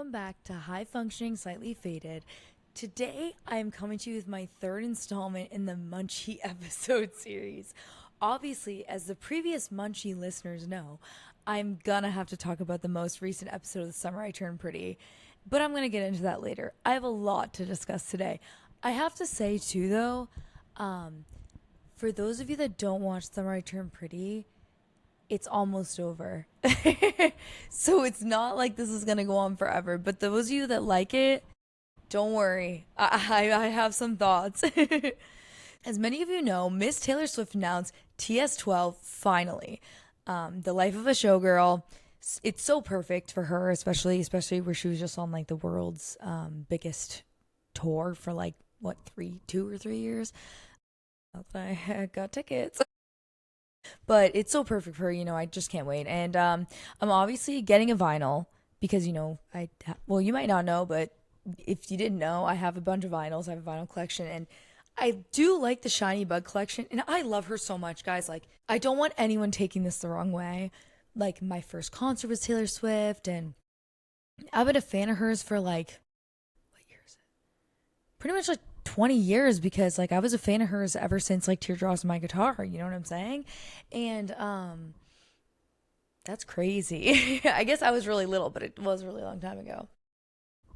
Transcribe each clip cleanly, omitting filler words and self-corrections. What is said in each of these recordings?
welcome back to High Functioning Slightly Faded. Today I am coming to you with my third installment in the Munchie episode series. Obviously, as the previous Munchie listeners know, I'm gonna have to talk about the most recent episode of The Summer I Turned Pretty, but I'm gonna get into that later. I have a lot to discuss today. I have to say too though, for those of you that don't watch Summer I Turned Pretty, it's almost over. So it's not like this is gonna go on forever, but those of you that like it, don't worry. I have some thoughts. As many of you know, Miss Taylor Swift announced TS12 finally. The Life of a Showgirl. It's so perfect for her, especially where she was just on like the world's biggest tour for like what 2 or 3 years. I got tickets. But it's so perfect for her, I just can't wait. And I'm obviously getting a vinyl because, well, you might not know, but if you didn't know, I have a bunch of vinyls. I have a vinyl collection, and I do like the Shiny Bug collection, and I love her so much, guys. Like, I don't want anyone taking this the wrong way. Like, my first concert was Taylor Swift, and I've been a fan of hers for like, what year is it? Pretty much like 20 years, because like I was a fan of hers ever since like Teardrops on My Guitar, you know what I'm saying? And that's crazy. I guess I was really little, but it was a really long time ago.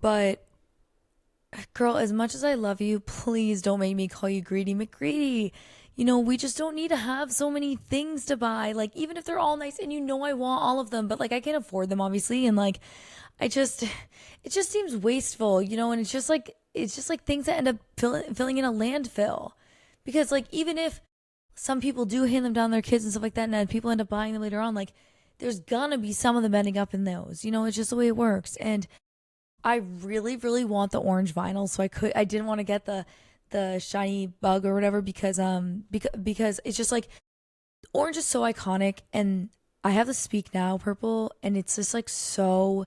But girl, as much as I love you, please don't make me call you Greedy McGreedy. We just don't need to have so many things to buy. Like, even if they're all nice, and I want all of them, but like I can't afford them, obviously. And like, it just seems wasteful, and it's just like things that end up filling in a landfill. Because like, even if some people do hand them down to their kids and stuff like that, and then people end up buying them later on, like, there's gonna be some of them ending up in those. It's just the way it works. And I really, really want the orange vinyl, so I didn't want to get the shiny bug or whatever because it's just like orange is so iconic, and I have the Speak Now purple, and it's just like so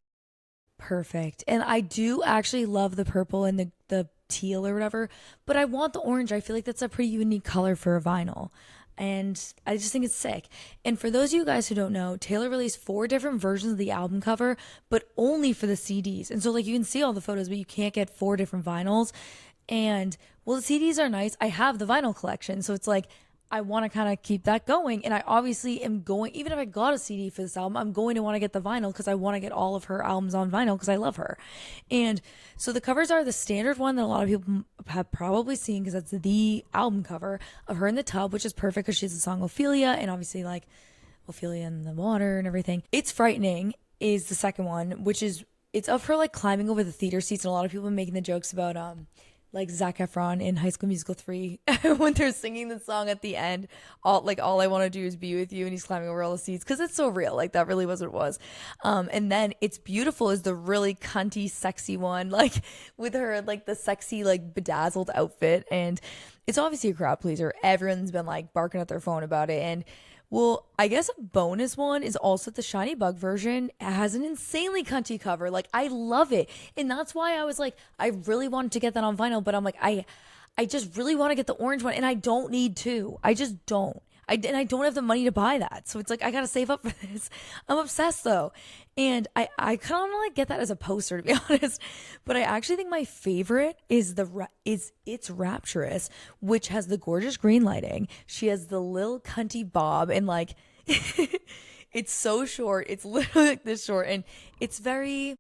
perfect. And I do actually love the purple and the teal or whatever, but I want the orange. I feel like that's a pretty unique color for a vinyl. And I just think it's sick. And for those of you guys who don't know, Taylor released 4 different versions of the album cover, but only for the CDs. And so like you can see all the photos, but you can't get 4 different vinyls. And well, the CDs are nice. I have the vinyl collection, so it's like I want to kind of keep that going. And I obviously am going, even if I got a CD for this album, I'm going to want to get the vinyl because I want to get all of her albums on vinyl because I love her. And so the covers are the standard one that a lot of people have probably seen, because that's the album cover of her in the tub, which is perfect because she has the song Ophelia, and obviously like Ophelia in the water and everything. It's Frightening is the second one, which is, it's of her like climbing over the theater seats, and a lot of people have been making the jokes about like Zac Efron in High School Musical 3 when they're singing the song at the end, all I want to do is be with you, and he's climbing over all the seats, because it's so real. Like, that really was what it was. And then It's Beautiful is the really cunty, sexy one, like with her like the sexy like bedazzled outfit, and it's obviously a crowd pleaser. Everyone's been like barking at their phone about it. And well, I guess a bonus one is also the Shiny Bug version. It has an insanely cunty cover. Like, I love it. And that's why I was like, I really wanted to get that on vinyl, but I'm like, I just really want to get the orange one, and I don't need to. I just don't. I don't have the money to buy that. So it's like, I got to save up for this. I'm obsessed though. And I kind of want to like get that as a poster, to be honest. But I actually think my favorite is It's Rapturous, which has the gorgeous green lighting. She has the little cunty bob, and like, it's so short. It's literally like this short, and it's very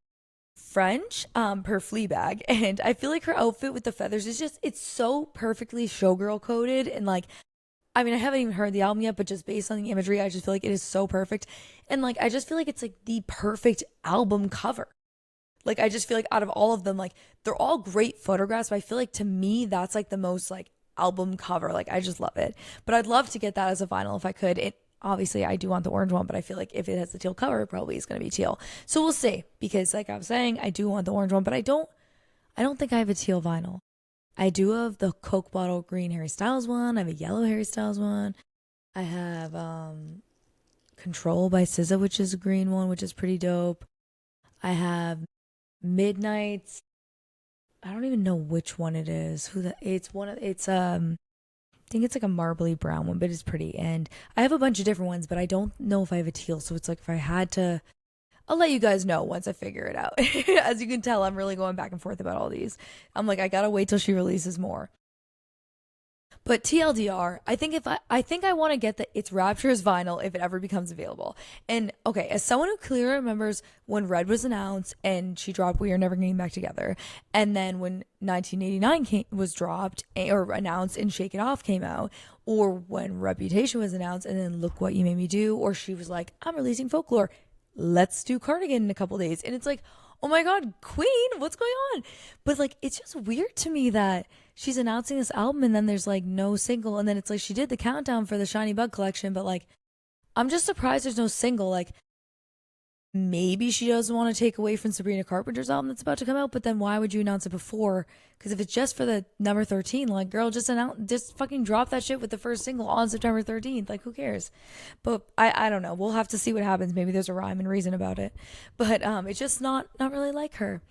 French per Fleabag. And I feel like her outfit with the feathers is just, it's so perfectly showgirl coded. And like, I mean, I haven't even heard the album yet, but just based on the imagery, I just feel like it is so perfect. And like, I just feel like it's like the perfect album cover. Like, I just feel like out of all of them, like, they're all great photographs, but I feel like to me, that's like the most like album cover. Like, I just love it. But I'd love to get that as a vinyl if I could. It obviously, I do want the orange one, but I feel like if it has the teal cover, it probably is going to be teal. So we'll see, because like I was saying, I do want the orange one, but I don't think I have a teal vinyl. I do have the Coke bottle green Harry Styles one. I have a yellow Harry Styles one. I have Control by SZA, which is a green one, which is pretty dope. I have Midnight's. I don't even know which one it is. I think it's like a marbly brown one, but it's pretty. And I have a bunch of different ones, but I don't know if I have a teal. So it's like, if I had to, I'll let you guys know once I figure it out. As you can tell, I'm really going back and forth about all these. I'm like, I gotta wait till she releases more. But TLDR, I think I want to get the It's Raptures vinyl if it ever becomes available. And okay, as someone who clearly remembers when Red was announced and she dropped We Are Never Getting Back Together, and then when 1989 was dropped or announced and Shake It Off came out, or when Reputation was announced and then Look What You Made Me Do, or she was like, I'm releasing Folklore, let's do Cardigan in a couple days. And it's like, oh my God, Queen, what's going on? But like, it's just weird to me that she's announcing this album and then there's like no single. And then it's like she did the countdown for the Shiny Bug collection, but like, I'm just surprised there's no single. Like, maybe she doesn't want to take away from Sabrina Carpenter's album that's about to come out, but then why would you announce it before? Because if it's just for the number 13, like, girl, just fucking drop that shit with the first single on September 13th. Like, who cares? But I don't know. We'll have to see what happens. Maybe there's a rhyme and reason about it. But it's just not really like her.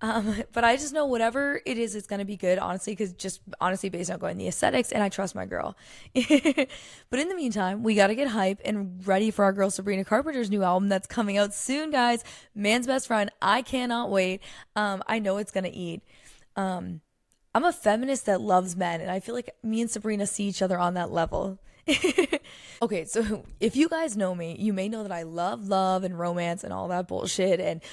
But I just know whatever it is, it's going to be good, honestly, because just honestly based on going the aesthetics, and I trust my girl. But in the meantime, we got to get hype and ready for our girl Sabrina Carpenter's new album that's coming out soon, guys. Man's Best Friend. I cannot wait. I know it's going to eat. I'm a feminist that loves men, and I feel like me and Sabrina see each other on that level. Okay, so if you guys know me, you may know that I love love and romance and all that bullshit.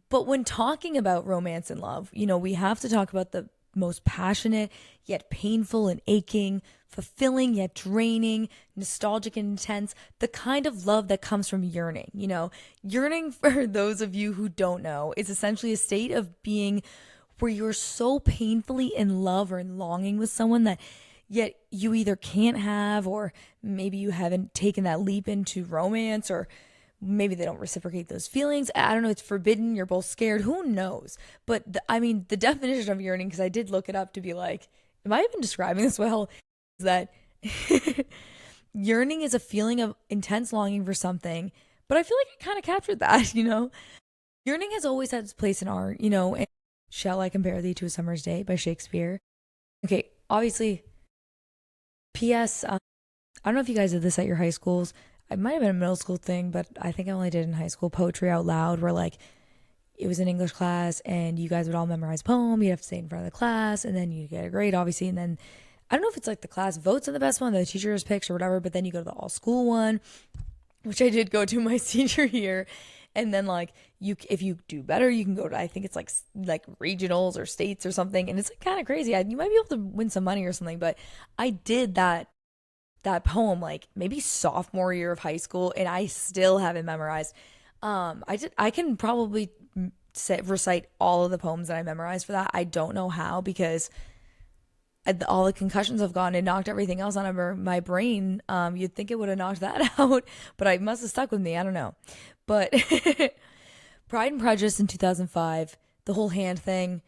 But when talking about romance and love, we have to talk about the most passionate, yet painful and aching, fulfilling yet draining, nostalgic and intense, the kind of love that comes from yearning. Yearning, for those of you who don't know, is essentially a state of being where you're so painfully in love or in longing with someone that yet you either can't have, or maybe you haven't taken that leap into romance, or maybe they don't reciprocate those feelings. I don't know. It's forbidden. You're both scared. Who knows? But the definition of yearning, because I did look it up to be like, am I even describing this well? Is that yearning is a feeling of intense longing for something. But I feel like I kind of captured that, Yearning has always had its place in art, and Shall I Compare Thee to a Summer's Day by Shakespeare. Okay, obviously, P.S. I don't know if you guys did this at your high schools. It might have been a middle school thing, but I think I only did in high school. Poetry out loud, where like it was an English class and you guys would all memorize a poem. You'd have to say it in front of the class, and then you get a grade, obviously. And then I don't know if it's like the class votes on the best one, the teacher just picks or whatever. But then you go to the all school one, which I did go to my senior year. And then like if you do better, you can go to, I think it's like regionals or states or something, and it's like kind of crazy. You might be able to win some money or something. But I did that poem like maybe sophomore year of high school, and I still haven't memorized. I can probably recite all of the poems that I memorized for that. I don't know how, because all the concussions have gone and knocked everything else out of my brain. You'd think it would have knocked that out, but I must have stuck with me. I don't know. But Pride and Prejudice in 2005, the whole hand thing.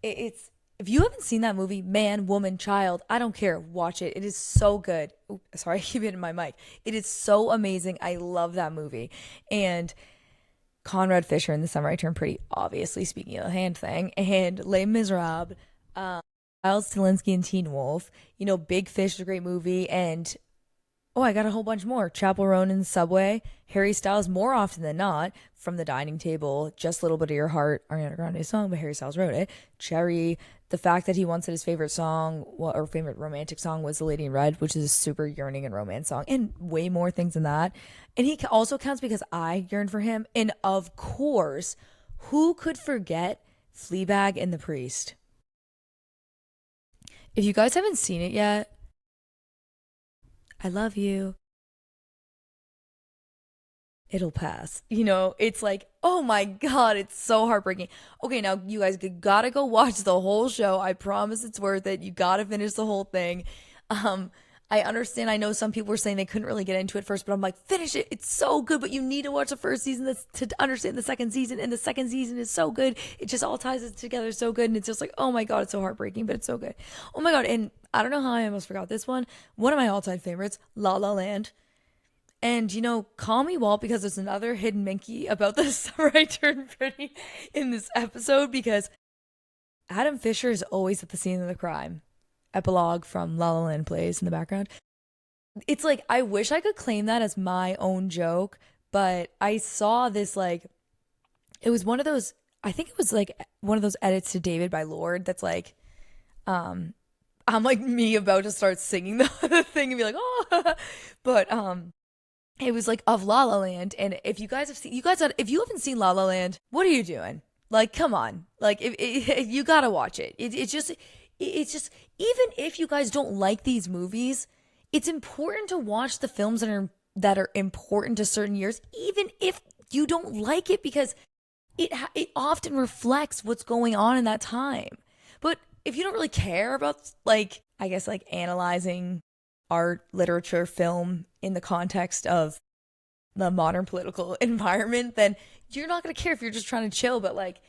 It's if you haven't seen that movie, man, woman, child, I don't care. Watch it. It is so good. Ooh, sorry, I keep hitting my mic. It is so amazing. I love that movie. And Conrad Fisher in The Summer I Turned Pretty, obviously, speaking of the hand thing, and Les Miserables, Miles Stilinski and Teen Wolf. Big Fish is a great movie, and I got a whole bunch more. Chapel Roan in the Subway, Harry Styles more often than not, From the Dining Table, Just a Little Bit of Your Heart, Ariana Grande song, but Harry Styles wrote it. Cherry, the fact that he once said his favorite song, or favorite romantic song, was The Lady in Red, which is a super yearning and romance song, and way more things than that. And he also counts because I yearned for him. And of course, who could forget Fleabag and the Priest? If you guys haven't seen it yet, I love you. It'll pass. It's like, oh my God, it's so heartbreaking. Okay, now you guys gotta go watch the whole show. I promise it's worth it. You gotta finish the whole thing. I understand. I know some people were saying they couldn't really get into it first, but I'm like, finish it. It's so good, but you need to watch the first season to understand the second season, and the second season is so good. It just all ties it together so good, and it's just like, oh my God, it's so heartbreaking, but it's so good. Oh my God, and I don't know how I almost forgot this one. One of my all-time favorites, La La Land. And, call me Walt, because there's another hidden Minky about the Summer I Turned Pretty in this episode, because Adam Fisher is always at the scene of the crime. Epilogue from La La Land plays in the background. It's like, I wish I could claim that as my own joke, but I saw this like It was one of those, I think it was like one of those edits to David by Lord that's like, um, I'm like me about to start singing the thing and be like, oh, but it was like of La La Land. And if you guys have seen, if you haven't seen La La Land, what are you doing? Like, come on, like you gotta watch it. It's just, even if you guys don't like these movies, it's important to watch the films that are important to certain years, even if you don't like it, because it often reflects what's going on in that time. But if you don't really care about, like, I guess, like analyzing art, literature, film in the context of the modern political environment, then you're not going to care if you're just trying to chill. But like,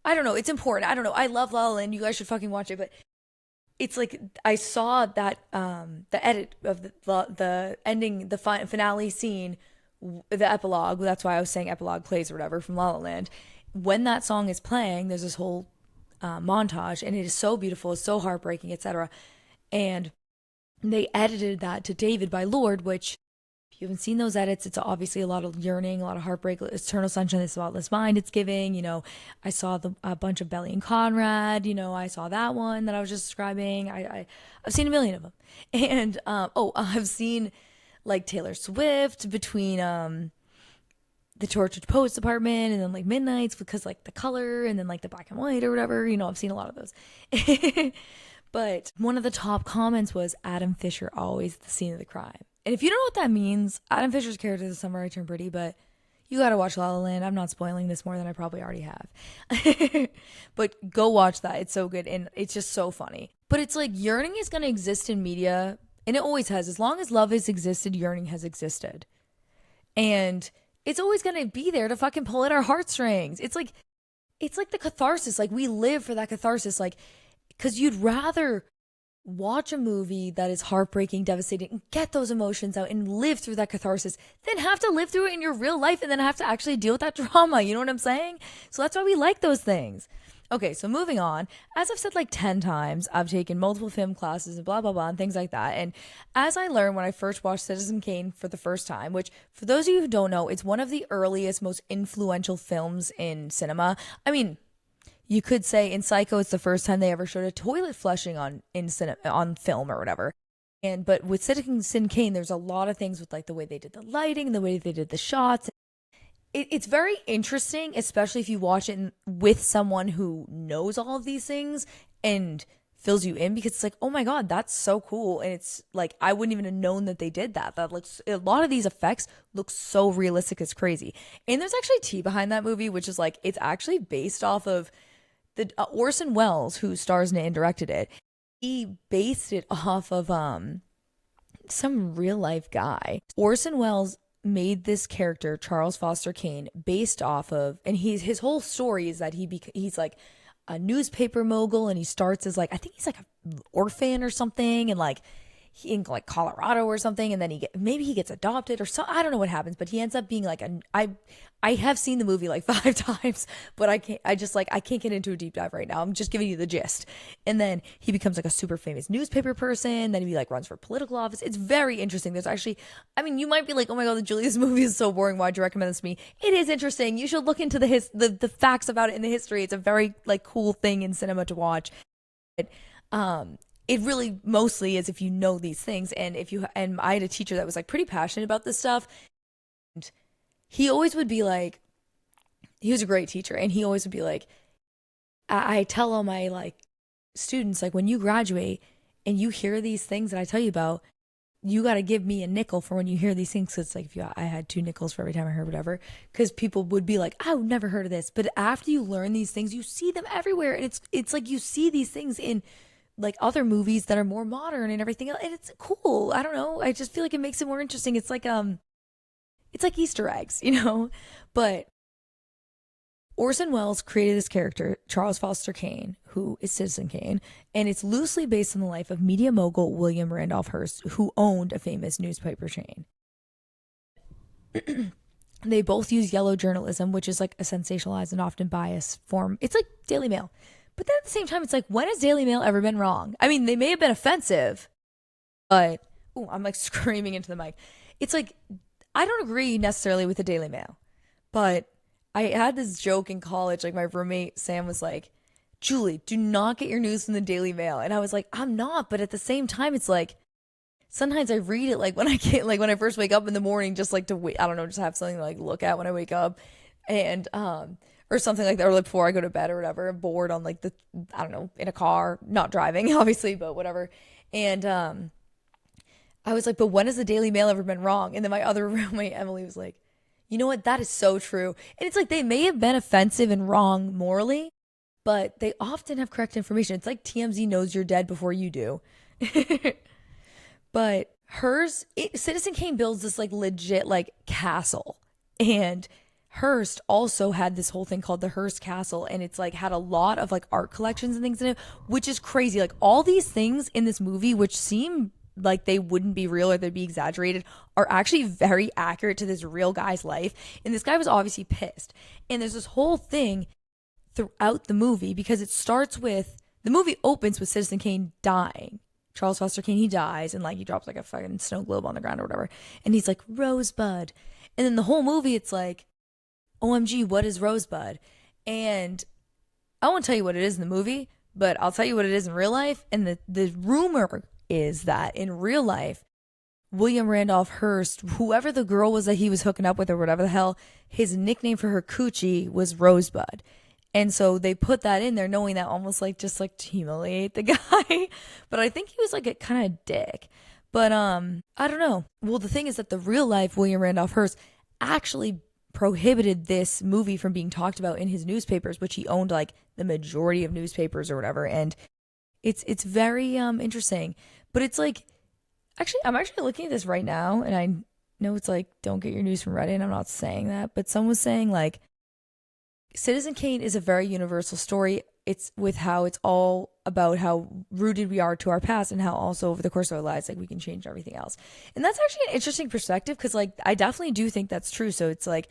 I don't know, it's important. I don't know. I love La La Land. You guys should fucking watch it. But it's like I saw that the edit of the ending, the finale scene, the epilogue. That's why I was saying epilogue plays or whatever from La La Land. When that song is playing, there's this whole montage, and it is so beautiful, it's so heartbreaking, etc. And they edited that to David by Lord, which, if you haven't seen those edits, it's obviously a lot of yearning, a lot of heartbreak. Eternal Sunshine, this spotless mind, it's giving. I saw a bunch of Belly and Conrad. I saw that one that I was just describing. I've seen a million of them, and I've seen like Taylor Swift between the Tortured Poets Department and then like Midnights, because like the color, and then like the black and white or whatever. I've seen a lot of those. But one of the top comments was Adam Fisher always the scene of the crime. And if you don't know what that means, Adam Fisher's character is Summer I Turned Pretty, but you gotta watch La La Land. I'm not spoiling this more than I probably already have. But go watch that. It's so good, and it's just so funny. But it's like, yearning is gonna exist in media, and it always has. As long as love has existed, yearning has existed. And it's always gonna be there to fucking pull at our heartstrings. It's like the catharsis. Like, we live for that catharsis. Like, because you'd rather watch a movie that is heartbreaking, devastating, and get those emotions out and live through that catharsis than have to live through it in your real life and then have to actually deal with that drama. You know what I'm saying? So that's why we like those things. Okay, so moving on. As I've said like 10 times, I've taken multiple film classes and blah, blah, blah, and things like that. And as I learned when I first watched Citizen Kane for the first time, which, for those of you who don't know, it's one of the earliest, most influential films in cinema. I mean, you could say in Psycho, it's the first time they ever showed a toilet flushing on film or whatever. But with Citizen Kane, there's a lot of things with like the way they did the lighting, the way they did the shots. It's very interesting, especially if you watch it with someone who knows all of these things and fills you in, because it's like, oh my God, that's so cool. And it's like, I wouldn't even have known that they did that. That looks, a lot of these effects look so realistic, it's crazy. And there's actually tea behind that movie, which is like, it's actually based off of the Orson Welles, who stars in it and directed it. He based it off of some real life guy. Orson Welles made this character, Charles Foster Kane, based off of, and his whole story is that he's like a newspaper mogul, and he starts as like, I think he's like an orphan or something, and like in like Colorado or something, and then maybe he gets adopted or so, I don't know what happens, but he ends up being like I have seen the movie like 5 times, but I can't get into a deep dive right now. I'm just giving you the gist. And then he becomes like a super famous newspaper person, then he like runs for political office. It's very interesting. There's actually, I mean, you might be like, oh my God, Julie, this movie is so boring, why'd you recommend this to me? It is interesting. You should look into the facts about it in the history. It's a very like cool thing in cinema to watch. It really mostly is if you know these things, and I had a teacher that was like pretty passionate about this stuff, and he always would be like, he was a great teacher, and he always would be like, I tell all my like students, like, when you graduate and you hear these things that I tell you about, you got to give me a nickel for when you hear these things. Cause it's like, I had 2 nickels for every time I heard whatever, because people would be like, I've never heard of this. But after you learn these things, you see them everywhere, and it's like you see these things in like other movies that are more modern and everything else, and it's cool. I don't know, I just feel like it makes it more interesting. It's like Easter eggs, But Orson Welles created this character, Charles Foster Kane, who is Citizen Kane, and it's loosely based on the life of media mogul William Randolph Hearst, who owned a famous newspaper chain. They both use yellow journalism, which is like a sensationalized and often biased form. It's like Daily Mail. But then at the same time, it's like, when has Daily Mail ever been wrong? I mean, they may have been offensive, but I'm like screaming into the mic. It's like, I don't agree necessarily with the Daily Mail, but I had this joke in college. Like my roommate Sam was like, Julie, do not get your news from the Daily Mail. And I was like, I'm not. But at the same time, it's like, sometimes I read it like when I get like when I first wake up in the morning, just like to wait, I don't know, just have something to like look at when I wake up. And or something like that, or like before I go to bed or whatever. I'm bored on like the, I don't know, in a car, not driving, obviously, but whatever. And I was like, but when has the Daily Mail ever been wrong? And then my other roommate, Emily, was like, you know what? That is so true. And it's like they may have been offensive and wrong morally, but they often have correct information. It's like TMZ knows you're dead before you do. But Citizen Kane builds this like legit like castle. And Hearst also had this whole thing called the Hearst Castle, and it's like had a lot of like art collections and things in it, which is crazy. Like all these things in this movie, which seem like they wouldn't be real or they'd be exaggerated, are actually very accurate to this real guy's life. And this guy was obviously pissed. And there's this whole thing throughout the movie because it starts with the movie opens with Citizen Kane dying. Charles Foster Kane, he dies, and like he drops like a fucking snow globe on the ground or whatever. And he's like, Rosebud. And then the whole movie, it's like, OMG, what is Rosebud? And I won't tell you what it is in the movie, but I'll tell you what it is in real life. And the rumor is that in real life, William Randolph Hearst, whoever the girl was that he was hooking up with or whatever the hell, his nickname for her coochie was Rosebud. And so they put that in there knowing that almost like just like to humiliate the guy. But I think he was like a kind of dick. But I don't know. Well, the thing is that the real life William Randolph Hearst actually prohibited this movie from being talked about in his newspapers, which he owned like the majority of newspapers or whatever. And it's very interesting. But it's like I'm actually looking at this right now, and I know it's like don't get your news from Reddit. I'm not saying that, but someone was saying like Citizen Kane is a very universal story. It's with how it's all about how rooted we are to our past and how also over the course of our lives, like we can change everything else. And that's actually an interesting perspective because like I definitely do think that's true. So it's like,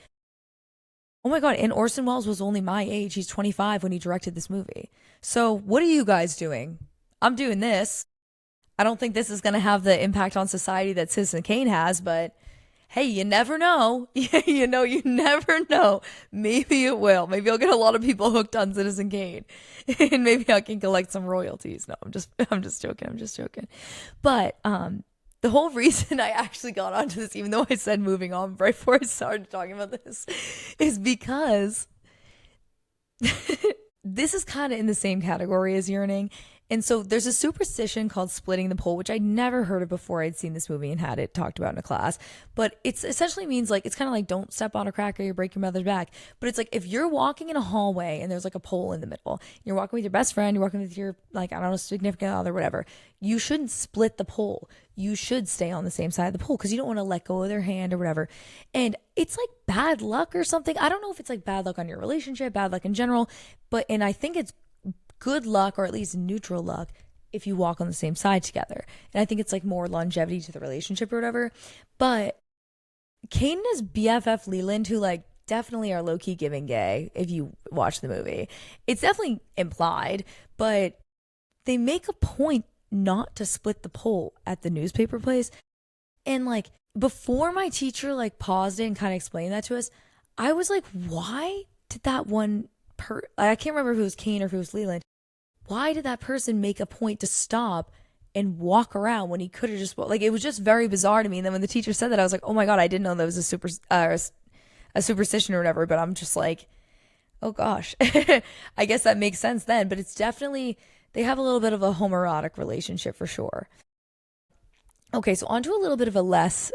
oh my God, and Orson Welles was only my age. He's 25 when he directed this movie. So what are you guys doing? I'm doing this. I don't think this is going to have the impact on society that Citizen Kane has, but hey, you never know. You never know. Maybe it will. Maybe I'll get a lot of people hooked on Citizen Kane, and maybe I can collect some royalties. No, I'm just joking. But the whole reason I actually got onto this, even though I said moving on right before I started talking about this, is because this is kind of in the same category as Yearning. And so there's a superstition called splitting the pole, which I'd never heard of before I'd seen this movie and had it talked about in a class. But it essentially means like, it's kind of like don't step on a crack or you break your mother's back. But it's like if you're walking in a hallway and there's like a pole in the middle, you're walking with your best friend, you're walking with your, like, I don't know, significant other, whatever. You shouldn't split the pole. You should stay on the same side of the pole because you don't want to let go of their hand or whatever. And it's like bad luck or something. I don't know if it's like bad luck on your relationship, bad luck in general, and I think it's good luck or at least neutral luck if you walk on the same side together. And I think it's like more longevity to the relationship or whatever. But Kane and his BFF Leland, who like definitely are low-key giving gay if you watch the movie, it's definitely implied, but they make a point not to split the pole at the newspaper place. And like before my teacher like paused it and kind of explained that to us, I was like, why did that one I can't remember if it was Kane or if it was Leland. Why did that person make a point to stop and walk around when he could have just like, it was just very bizarre to me. And then when the teacher said that, I was like, oh my God, I didn't know that was a superstition or whatever. But I'm just like, oh gosh, I guess that makes sense then. But it's definitely, they have a little bit of a homoerotic relationship for sure. Okay, so on to a little bit of a less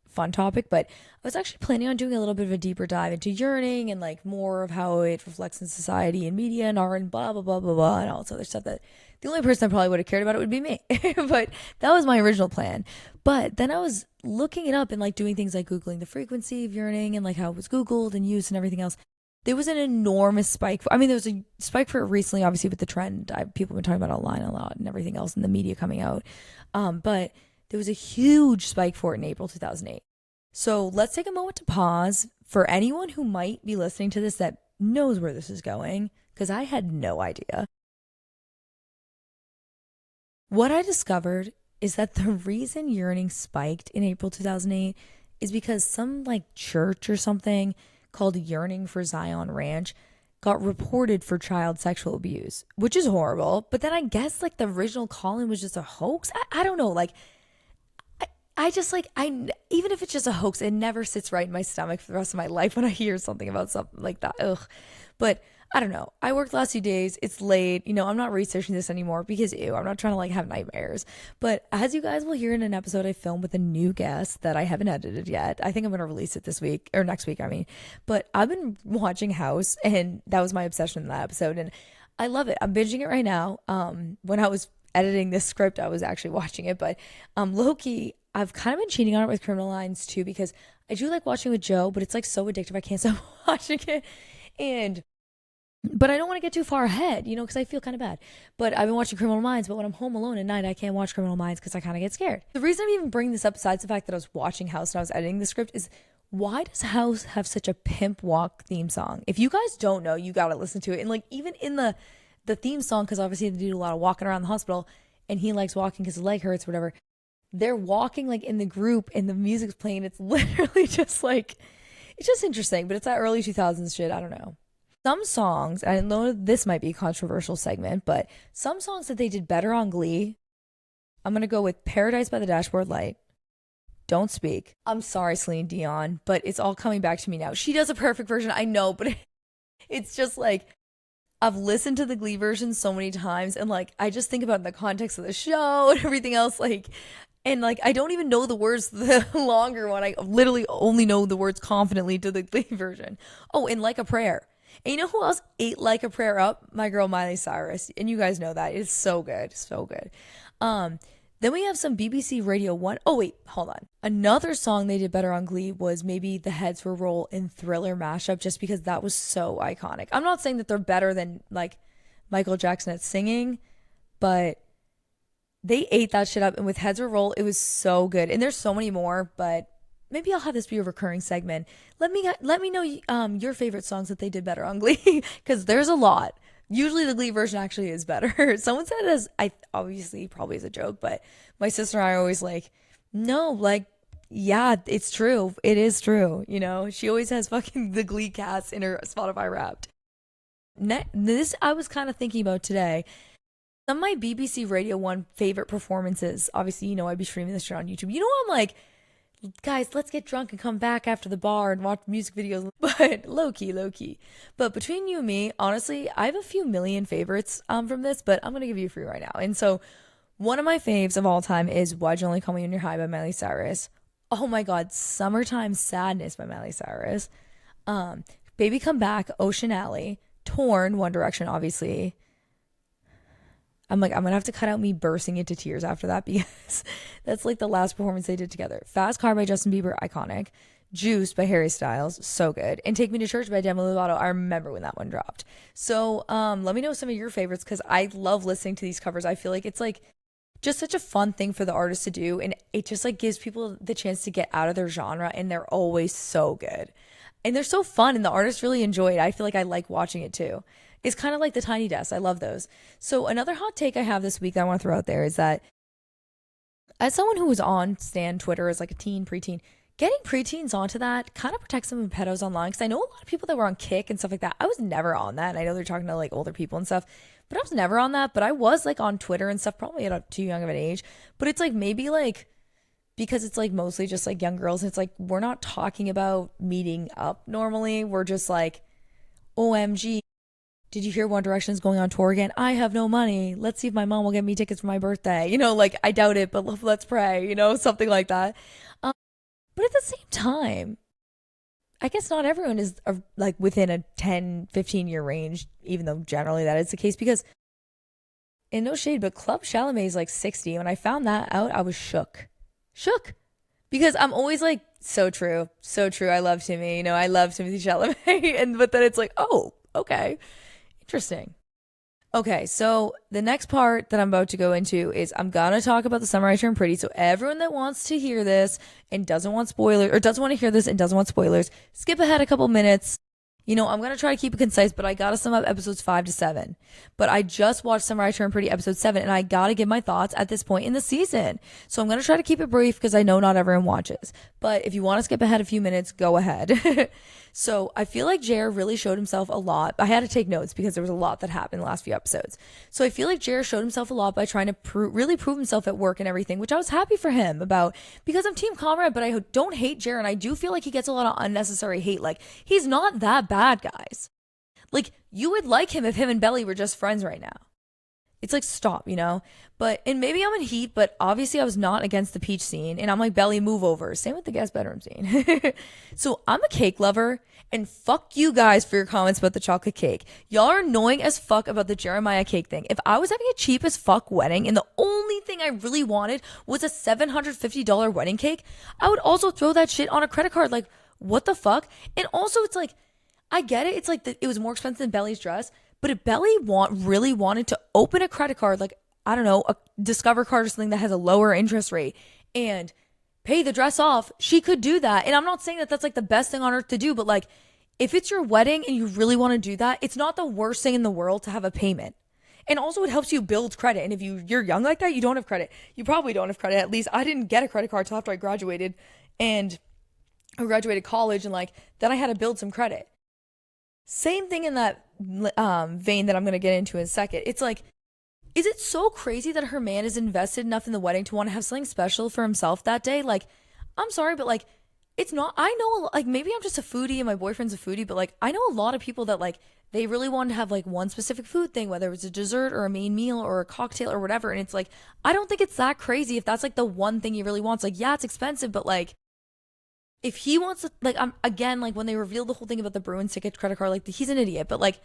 fun topic, but I was actually planning on doing a little bit of a deeper dive into Yearning and like more of how it reflects in society and media and art and blah blah blah blah blah and all this other stuff that the only person that probably would have cared about it would be me. But that was my original plan. But then I was looking it up and like doing things like Googling the frequency of Yearning and like how it was Googled and used and everything else. There was an enormous spike. I mean, there was a spike for it recently, obviously with the trend. People have been talking about it online a lot and everything else in the media coming out. But there was a huge spike for it in April 2008. So let's take a moment to pause for anyone who might be listening to this that knows where this is going, because I had no idea. What I discovered is that the reason Yearning spiked in April 2008 is because some like church or something called Yearning for Zion Ranch got reported for child sexual abuse, which is horrible. But then I guess like the original Colin was just a hoax. I don't know. Like, I just like, even if it's just a hoax, it never sits right in my stomach for the rest of my life when I hear something about something like that. Ugh. But I don't know. I worked the last few days. It's late. You know, I'm not researching this anymore because ew, I'm not trying to like have nightmares. But as you guys will hear in an episode I filmed with a new guest that I haven't edited yet. I think I'm going to release it this week or next week, I mean. But I've been watching House and that was my obsession in that episode. And I love it. I'm binging it right now. When I was editing this script, I was actually watching it. But low-key, I've kind of been cheating on it with Criminal Minds too because I do like watching with Joe, but it's like so addictive. I can't stop watching it. But I don't want to get too far ahead, you know, because I feel kind of bad. But I've been watching Criminal Minds, but when I'm home alone at night, I can't watch Criminal Minds because I kind of get scared. The reason I'm even bringing this up, besides the fact that I was watching House and I was editing the script, is why does House have such a pimp walk theme song? If you guys don't know, you got to listen to it. And like even in the theme song, because obviously they do a lot of walking around the hospital and he likes walking because his leg hurts or whatever. They're walking like in the group and the music's playing. It's literally just like, it's just interesting, but it's that early 2000s shit. I don't know. Some songs, I know this might be a controversial segment, but some songs that they did better on Glee, I'm going to go with Paradise by the Dashboard Light, Don't Speak. I'm sorry, Celine Dion, but it's all coming back to me now. She does a perfect version, I know, but it's just like, I've listened to the Glee version so many times, and like, I just think about the context of the show and everything else, like, and like, I don't even know the words to the longer one. I literally only know the words confidently to the Glee version. Oh, and Like a Prayer. And you know who else ate Like a Prayer up? My girl Miley Cyrus. And you guys know that. It's so good. So good. Then we have some BBC Radio 1. Oh, wait. Hold on. Another song they did better on Glee was maybe the Heads Will Roll in Thriller mashup, just because that was so iconic. I'm not saying that they're better than like Michael Jackson at singing, but they ate that shit up. And with Heads Will Roll, it was so good. And there's so many more, but maybe I'll have this be a recurring segment. Let me know your favorite songs that they did better on Glee, because there's a lot. Usually the Glee version actually is better. Someone said it as, I obviously probably is a joke, but my sister and I are always like, no, like, yeah, it's true. It is true. You know, she always has fucking the Glee cast in her Spotify Wrapped. This I was kind of thinking about today. Some of my BBC Radio 1 favorite performances, obviously, you know, I'd be streaming this shit on YouTube. You know, I'm like, guys, let's get drunk and come back after the bar and watch music videos. But low-key. But between you and me, honestly, I have a few million favorites from this, but I'm going to give you a few right now. And so one of my faves of all time is Why'd You Only Call Me When You're High by Miley Cyrus. Oh my God, Summertime Sadness by Miley Cyrus. Baby Come Back, Ocean Alley. Torn, One Direction, obviously. I'm like, I'm going to have to cut out me bursting into tears after that because that's like the last performance they did together. Fast Car by Justin Bieber, iconic. Juice by Harry Styles, so good. And Take Me to Church by Demi Lovato, I remember when that one dropped. So let me know some of your favorites because I love listening to these covers. I feel like it's like just such a fun thing for the artist to do. And it just like gives people the chance to get out of their genre, and they're always so good. And they're so fun, and the artists really enjoy it. I feel like I like watching it too. It's kind of like the Tiny Desk. I love those. So another hot take I have this week that I want to throw out there is that as someone who was on Stan Twitter as like a teen, preteen, getting preteens onto that kind of protects them from pedos online. Because I know a lot of people that were on Kick and stuff like that. I was never on that. And I know they're talking to like older people and stuff, but I was never on that. But I was like on Twitter and stuff, probably at too young of an age. But it's like maybe like because it's like mostly just like young girls. And it's like we're not talking about meeting up normally. We're just like, OMG. Did you hear One Direction's going on tour again? I have no money. Let's see if my mom will get me tickets for my birthday. You know, like, I doubt it, but let's pray, you know, something like that. But at the same time, I guess not everyone is like within a 10, 15-year range, even though generally that is the case. Because, and no shade, but Club Chalamet is like 60. When I found that out, I was shook. Because I'm always like, so true. I love Timmy. You know, I love Timothy Chalamet. But then it's like, oh, okay. Interesting. Okay, so the next part that I'm about to go into is I'm gonna talk about The Summer I Turned Pretty. So everyone that wants to hear this and doesn't want spoilers, or doesn't want to hear this and doesn't want spoilers, skip ahead a couple minutes. You know, I'm gonna try to keep it concise, but I gotta sum up episodes 5 to 7. But I just watched Summer I Turned Pretty episode 7, and I gotta give my thoughts at this point in the season. So I'm gonna try to keep it brief because I know not everyone watches. But if you want to skip ahead a few minutes, go ahead. So I feel like Jer really showed himself a lot. I had to take notes because there was a lot that happened in the last few episodes. So I feel like Jer showed himself a lot by trying to really prove himself at work and everything, which I was happy for him about because I'm Team Conrad, but I don't hate Jer, and I do feel like he gets a lot of unnecessary hate. Like, he's not that bad, guys. Like, you would like him if him and Belly were just friends right now. It's like, stop, you know? But, and maybe I'm in heat, but obviously I was not against the peach scene. And I'm like, Belly, move over. Same with the guest bedroom scene. So I'm a cake lover, and fuck you guys for your comments about the chocolate cake. Y'all are annoying as fuck about the Jeremiah cake thing. If I was having a cheap as fuck wedding and the only thing I really wanted was a $750 wedding cake, I would also throw that shit on a credit card. Like, what the fuck? And also, it's like, I get it. It's like it was more expensive than Belly's dress. But if Belly really wanted to open a credit card, like, I don't know, a Discover card or something that has a lower interest rate and pay the dress off, she could do that. And I'm not saying that that's like the best thing on earth to do, but like, if it's your wedding and you really want to do that, it's not the worst thing in the world to have a payment. And also, it helps you build credit. And if you're young like that, you don't have credit. You probably don't have credit. At least I didn't get a credit card till after I graduated college, and like, then I had to build some credit. Same thing in that vein that I'm going to get into in a second. It's like, is it so crazy that her man is invested enough in the wedding to want to have something special for himself that day? Like, I'm sorry, but like, it's not, I know, like, maybe I'm just a foodie and my boyfriend's a foodie, but like, I know a lot of people that like, they really want to have like one specific food thing, whether it's a dessert or a main meal or a cocktail or whatever. And it's like, I don't think it's that crazy if that's like the one thing he really wants. Like, yeah, it's expensive, but like, if he wants to, like, again, like when they revealed the whole thing about the Bruins ticket credit card, like, he's an idiot, but like,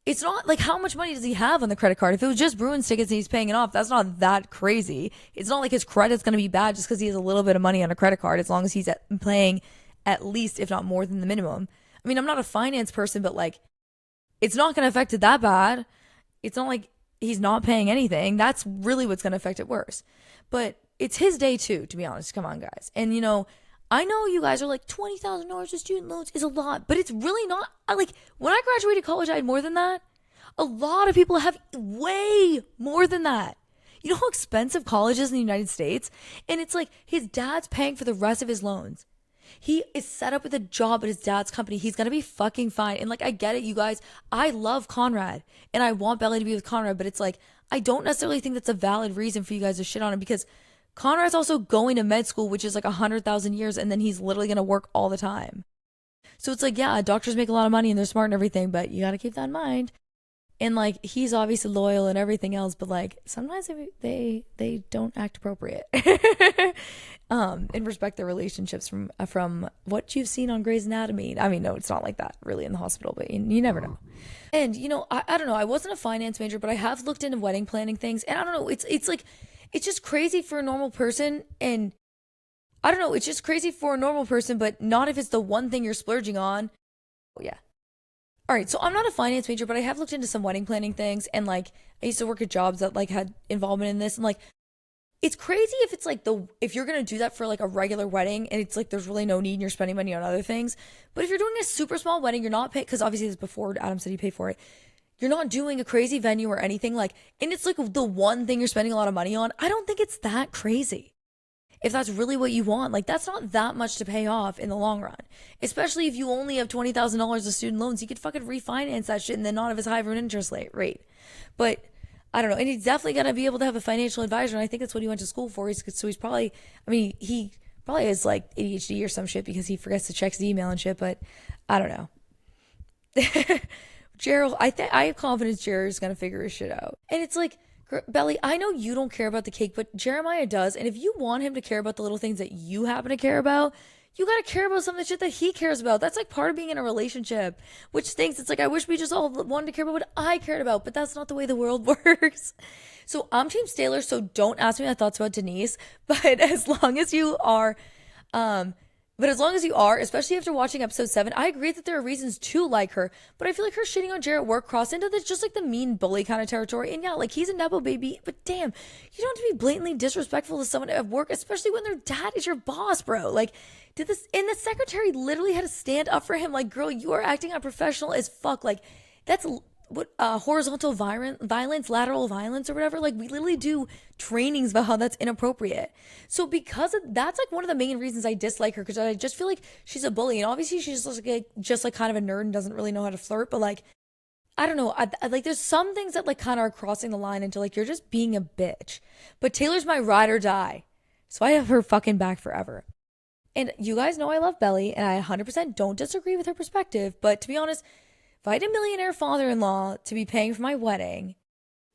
it's not like, how much money does he have on the credit card? If it was just Bruins tickets and he's paying it off, that's not that crazy. It's not like his credit's going to be bad just because he has a little bit of money on a credit card, as long as he's paying at least, if not more than the minimum. I mean, I'm not a finance person, but like, it's not going to affect it that bad. It's not like he's not paying anything. That's really what's going to affect it worse. But it's his day too, to be honest. Come on, guys. And you know, I know you guys are like, $20,000 of student loans is a lot, but it's really not. Like, when I graduated college, I had more than that. A lot of people have way more than that. You know how expensive college is in the United States? And it's like, his dad's paying for the rest of his loans. He is set up with a job at his dad's company. He's going to be fucking fine. And like, I get it, you guys. I love Conrad and I want Belly to be with Conrad, but it's like, I don't necessarily think that's a valid reason for you guys to shit on him, because Conrad's also going to med school, which is like 100,000 years, and then he's literally going to work all the time. So it's like, yeah, doctors make a lot of money and they're smart and everything, but you got to keep that in mind. And like, he's obviously loyal and everything else, but like, sometimes they don't act appropriate. And respect their relationships from what you've seen on Grey's Anatomy. I mean, no, it's not like that really in the hospital, but you never know. And you know, I don't know. I wasn't a finance major, but I have looked into wedding planning things, and I don't know. It's like, it's just crazy for a normal person, and I don't know. It's just crazy for a normal person, but not if it's the one thing you're splurging on. Oh yeah. All right, so I'm not a finance major, but I have looked into some wedding planning things, and like, I used to work at jobs that like had involvement in this, and like, it's crazy if it's like if you're gonna do that for like a regular wedding, and it's like there's really no need and you're spending money on other things. But if you're doing a super small wedding, you're not paying, because obviously this is before Adam said he paid for it. You're not doing a crazy venue or anything, like, and it's like the one thing you're spending a lot of money on. I don't think it's that crazy. If that's really what you want, like, that's not that much to pay off in the long run. Especially if you only have $20,000 of student loans, you could fucking refinance that shit and then not have as high of an interest rate. But I don't know. And he's definitely going to be able to have a financial advisor. And I think that's what he went to school for. So he's probably, I mean, he probably has like ADHD or some shit because he forgets to check his email and shit. But I don't know. Gerald, I have confidence Jared's going to figure his shit out. And it's like, Belly, I know you don't care about the cake, but Jeremiah does. And if you want him to care about the little things that you happen to care about, you got to care about some of the shit that he cares about. That's like part of being in a relationship, which stinks. It's like, I wish we just all wanted to care about what I cared about, but that's not the way the world works. So I'm Team Staler, so don't ask me my thoughts about Denise. But as long as you are, especially after watching episode 7, I agree that there are reasons to like her, but I feel like her shitting on Jared at work crossed into this just like the mean bully kind of territory. And yeah, like, he's a Nepo baby, but damn, you don't have to be blatantly disrespectful to someone at work, especially when their dad is your boss, bro. Like, and the secretary literally had to stand up for him. Like, girl, you are acting unprofessional as fuck. Like, that's horizontal violence, lateral violence, or whatever. Like we literally do trainings about how that's inappropriate. So because of that's like one of the main reasons I dislike her, because I just feel like she's a bully, and obviously she's just like kind of a nerd and doesn't really know how to flirt. But like I don't know, I like there's some things that like kind of are crossing the line into like you're just being a bitch. But Taylor's my ride or die, so I have her fucking back forever. And you guys know I love Belly, and I 100% don't disagree with her perspective. But to be honest, if I had a millionaire father-in-law to be paying for my wedding,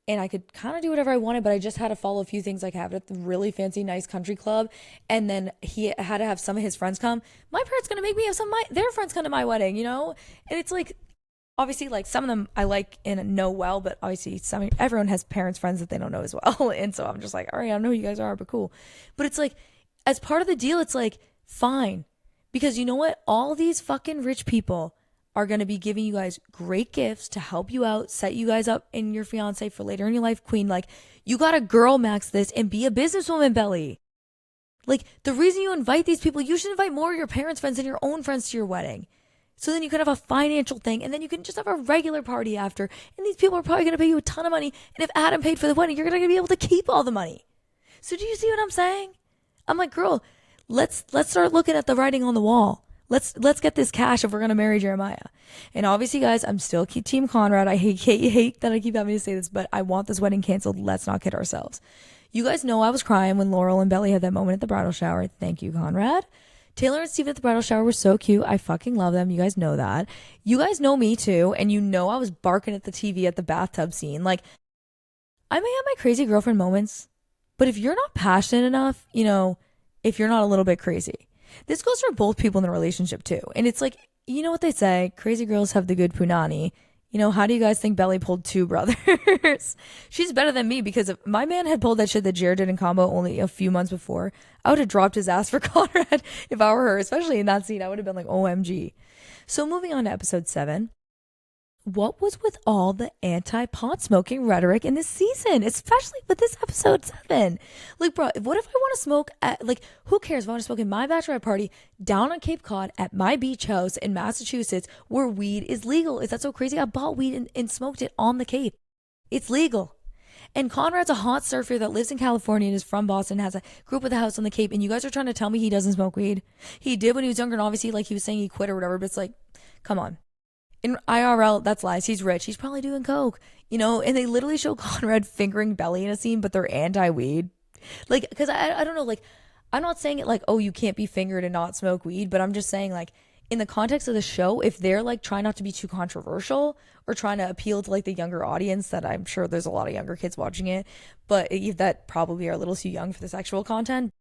and I could kind of do whatever I wanted, but I just had to follow a few things, like have it at the really fancy, nice country club, and then he had to have some of his friends come, my parents gonna make me have some of their friends come to my wedding, you know? And it's like, obviously, like some of them I like and know well, but obviously everyone has parents, friends that they don't know as well. And so I'm just like, all right, I know who you guys are, but cool. But it's like, as part of the deal, it's like, fine. Because you know what? All these fucking rich people are going to be giving you guys great gifts to help you out, set you guys up in your fiance for later in your life, queen. Like, you got to girl max this and be a businesswoman, Belly. Like, the reason you invite these people, you should invite more of your parents' friends and your own friends to your wedding. So then you can have a financial thing, and then you can just have a regular party after. And these people are probably going to pay you a ton of money. And if Adam paid for the wedding, you're going to be able to keep all the money. So do you see what I'm saying? I'm like, girl, let's start looking at the writing on the wall. Let's get this cash if we're gonna marry Jeremiah. And obviously, guys, I'm still team Conrad. I hate that I keep having to say this, but I want this wedding canceled. Let's not kid ourselves. You guys know I was crying when Laurel and Belly had that moment at the bridal shower. Thank you, Conrad. Taylor and Steven at the bridal shower were so cute. I fucking love them. You guys know that. You guys know me too, and you know I was barking at the TV at the bathtub scene. Like, I may have my crazy girlfriend moments, but if you're not passionate enough, you know, if you're not a little bit crazy. This goes for both people in the relationship too. And it's like, you know what they say, crazy girls have the good punani. You know, how do you guys think Belly pulled two brothers? She's better than me, because if my man had pulled that shit that Jared did in combo only a few months before, I would have dropped his ass for Conrad if I were her, especially in that scene. I would have been like, OMG. So moving on to episode 7. What was with all the anti-pot smoking rhetoric in this season, especially with this episode 7? Like, bro, what if I want to smoke at, like, who cares if I want to smoke in my bachelorette party down on Cape Cod at my beach house in Massachusetts where weed is legal? Is that so crazy? I bought weed and smoked it on the Cape. It's legal. And Conrad's a hot surfer that lives in California and is from Boston, has a group with a house on the Cape, and you guys are trying to tell me he doesn't smoke weed? He did when he was younger, and obviously, like, he was saying he quit or whatever, but it's like, come on. In IRL, that's lies. He's rich. He's probably doing coke, you know? And they literally show Conrad fingering Belly in a scene, but they're anti-weed. Like, because I don't know, like, I'm not saying it like, oh, you can't be fingered and not smoke weed, but I'm just saying, like, in the context of the show, if they're, like, trying not to be too controversial or trying to appeal to, like, the younger audience, that I'm sure there's a lot of younger kids watching it, but that probably are a little too young for the sexual content.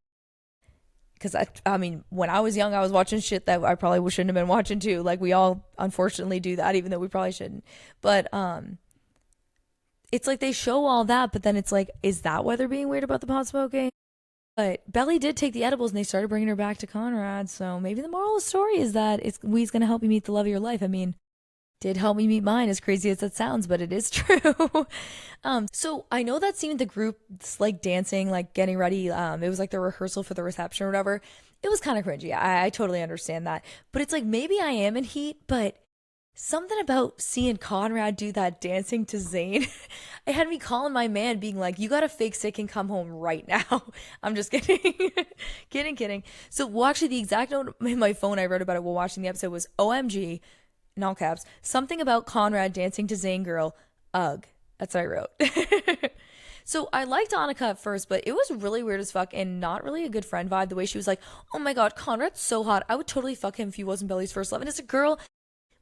Because I mean, when I was young, I was watching shit that I probably shouldn't have been watching too. Like, we all unfortunately do that, even though we probably shouldn't. But it's like they show all that, but then it's like, is that why they're being weird about the pot smoking? But Belly did take the edibles, and they started bringing her back to Conrad. So maybe the moral of the story is that weed's gonna help you meet the love of your life. I mean, did help me meet mine, as crazy as that sounds, but it is true. So I know that scene with the group, like dancing, like getting ready. It was like the rehearsal for the reception or whatever. It was kind of cringy. I totally understand that. But it's like, maybe I am in heat, but something about seeing Conrad do that dancing to Zayn, it had me calling my man being like, you got to fake sick and come home right now. I'm just kidding. Kidding. So, well, actually, the exact note in my phone I wrote about it while watching the episode was OMG, in all caps, something about Conrad dancing to Zayn girl, ugh. That's what I wrote. So I liked Annika at first, but it was really weird as fuck and not really a good friend vibe. The way she was like, oh my god, Conrad's so hot. I would totally fuck him if he wasn't Belly's first love. And as a girl,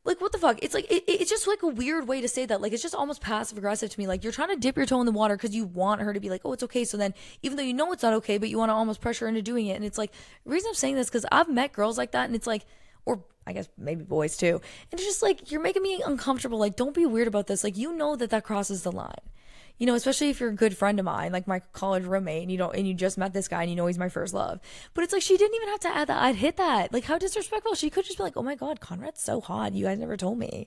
like, what the fuck? It's like, it's just like a weird way to say that. Like, it's just almost passive aggressive to me. Like, you're trying to dip your toe in the water because you want her to be like, oh, it's okay. So then, even though you know it's not okay, but you want to almost pressure her into doing it. And it's like, the reason I'm saying this because I've met girls like that, and it's like, or I guess maybe boys too. And it's just like, you're making me uncomfortable. Like, don't be weird about this. Like, you know that crosses the line. You know, especially if you're a good friend of mine, like my college roommate, and you just met this guy and you know he's my first love. But it's like, she didn't even have to add that. I'd hit that. Like, how disrespectful. She could just be like, oh my God, Conrad's so hot. You guys never told me.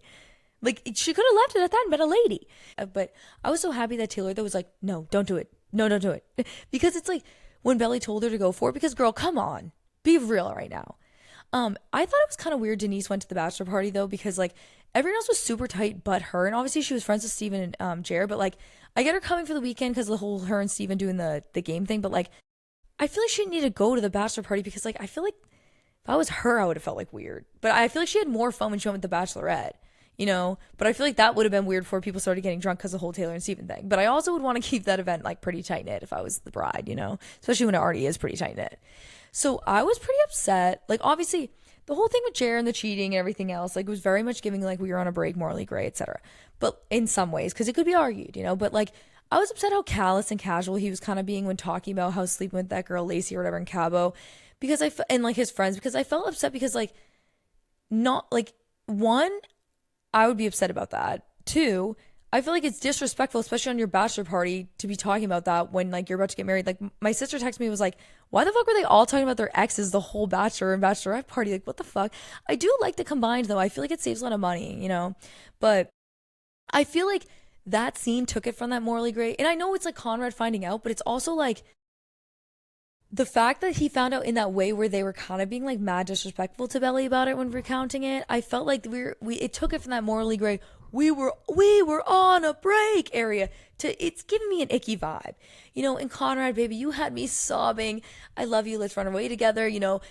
Like, she could have left it at that and been a lady. But I was so happy that Taylor, though, was like, no, don't do it. No, don't do it. Because it's like, when Belly told her to go for it, because girl, come on. Be real right now. I thought it was kind of weird Denise went to the bachelor party though, because like everyone else was super tight but her, and obviously she was friends with Steven and Jared, but like I get her coming for the weekend because of the whole her and Steven doing the game thing, but like I feel like she didn't need to go to the bachelor party because like I feel like if I was her I would have felt like weird. But I feel like she had more fun when she went with the bachelorette, you know? But I feel like that would have been weird before people started getting drunk because of the whole Taylor and Steven thing. But I also would want to keep that event like pretty tight knit if I was the bride, you know? Especially when it already is pretty tight knit. So I was pretty upset. Like obviously the whole thing with Jared and the cheating and everything else, like was very much giving like we were on a break, morally gray, etc. But in some ways, because it could be argued, you know, but like I was upset how callous and casual he was kind of being when talking about how sleeping with that girl Lacey or whatever in Cabo, because and like his friends, because I felt upset because like not like one, I would be upset about that. Two, I feel like it's disrespectful, especially on your bachelor party, to be talking about that when like you're about to get married. Like my sister texted me and was like, "Why the fuck were they all talking about their exes the whole bachelor and bachelorette party? Like what the fuck?" I do like the combined though. I feel like it saves a lot of money, you know, but I feel like that scene took it from that morally gray. And I know it's like Conrad finding out, but it's also like the fact that he found out in that way where they were kind of being like mad disrespectful to Belly about it when recounting it. I felt like we it took it from that morally gray we were on a break area to it's giving me an icky vibe. You know, and Conrad, baby, you had me sobbing. I love you. Let's run away together. You know,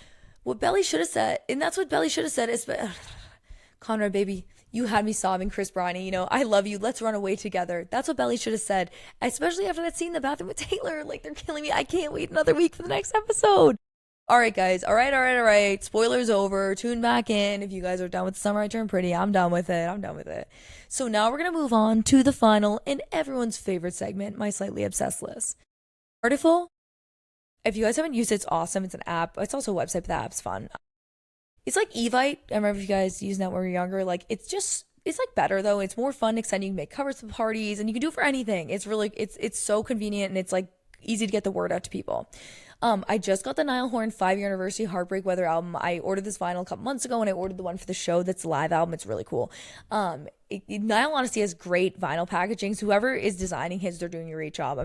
what Belly should have said, and that's what Belly should have said is Conrad, baby, you had me sobbing, Chris Briney. You know, I love you. Let's run away together. That's what Belly should have said, especially after that scene in the bathroom with Taylor. Like, they're killing me. I can't wait another week for the next episode. All right, guys. All right. Spoilers over. Tune back in. If you guys are done with Summer I Turned Pretty, I'm done with it. So now we're going to move on to the final and everyone's favorite segment, my Slightly Obsessed list. Article. If you guys haven't used it, it's awesome. It's an app. It's also a website, but the app's fun. It's like Evite. I remember if you guys used that when we were younger. Like, it's like better though. It's more fun, exciting. You can make covers for parties and you can do it for anything. It's really, it's so convenient and it's like easy to get the word out to people. I just got the Niall Horan 5-year anniversary Heartbreak Weather album. I ordered this vinyl a couple months ago and I ordered the one for the show that's the live album. It's really cool. Niall honestly has great vinyl packaging. So whoever is designing his, they're doing a great job.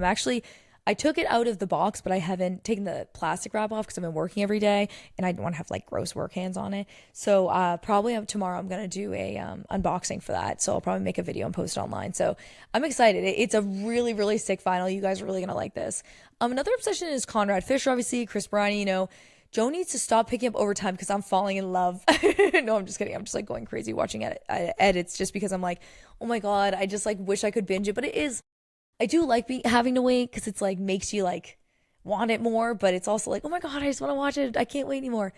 I took it out of the box, but I haven't taken the plastic wrap off because I've been working every day and I don't want to have like gross work hands on it. So probably tomorrow I'm going to do a unboxing for that. So I'll probably make a video and post it online. So I'm excited. It's a really, really sick vinyl. You guys are really going to like this. Another obsession is Conrad Fisher, obviously, Chris Briney, you know. Joe needs to stop picking up overtime because I'm falling in love. No, I'm just kidding. I'm just like going crazy watching edits just because I'm like, oh my God, I just like wish I could binge it. But it is, I do like having to wait because it's like makes you like want it more, but it's also like, oh my God, I just want to watch it. I can't wait anymore.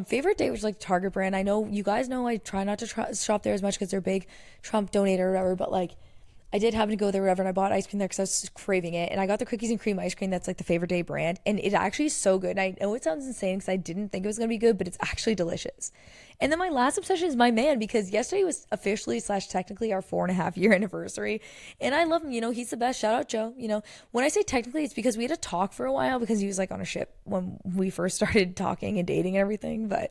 Favorite day was like Target brand. I know you guys know I try not to shop there as much because they're big Trump donator or whatever, but like I did happen to go there whatever and I bought ice cream there because I was craving it, and I got the cookies and cream ice cream that's like the favorite day brand, and it actually is so good. And I know it sounds insane because I didn't think it was gonna be good, but it's actually delicious. And then my last obsession is my man, because yesterday was officially / technically our 4.5-year anniversary, and I love him. You know, he's the best. Shout out Joe. You know, when I say technically, it's because we had to talk for a while because he was like on a ship when we first started talking and dating and everything. But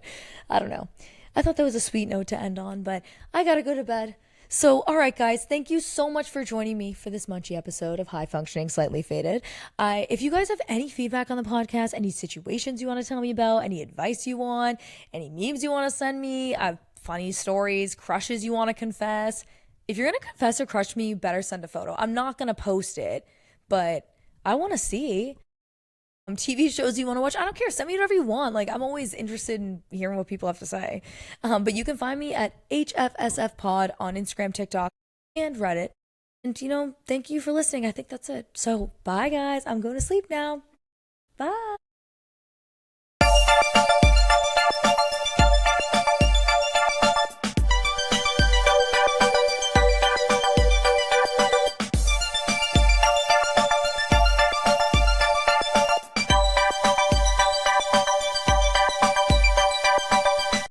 I don't know. I thought that was a sweet note to end on, but I gotta go to bed. So, all right, guys, thank you so much for joining me for this Munchie episode of High Functioning Slightly Faded. If you guys have any feedback on the podcast, any situations you want to tell me about, any advice you want, any memes you want to send me, funny stories, crushes you want to confess, if you're going to confess or crush me, you better send a photo. I'm not going to post it, but I want to see. TV shows you want to watch, I don't care, send me whatever you want. Like, I'm always interested in hearing what people have to say. But you can find me at HFSF Pod on Instagram, TikTok, and Reddit. And, you know, thank you for listening. I think that's it. So bye, guys. I'm going to sleep now. Bye.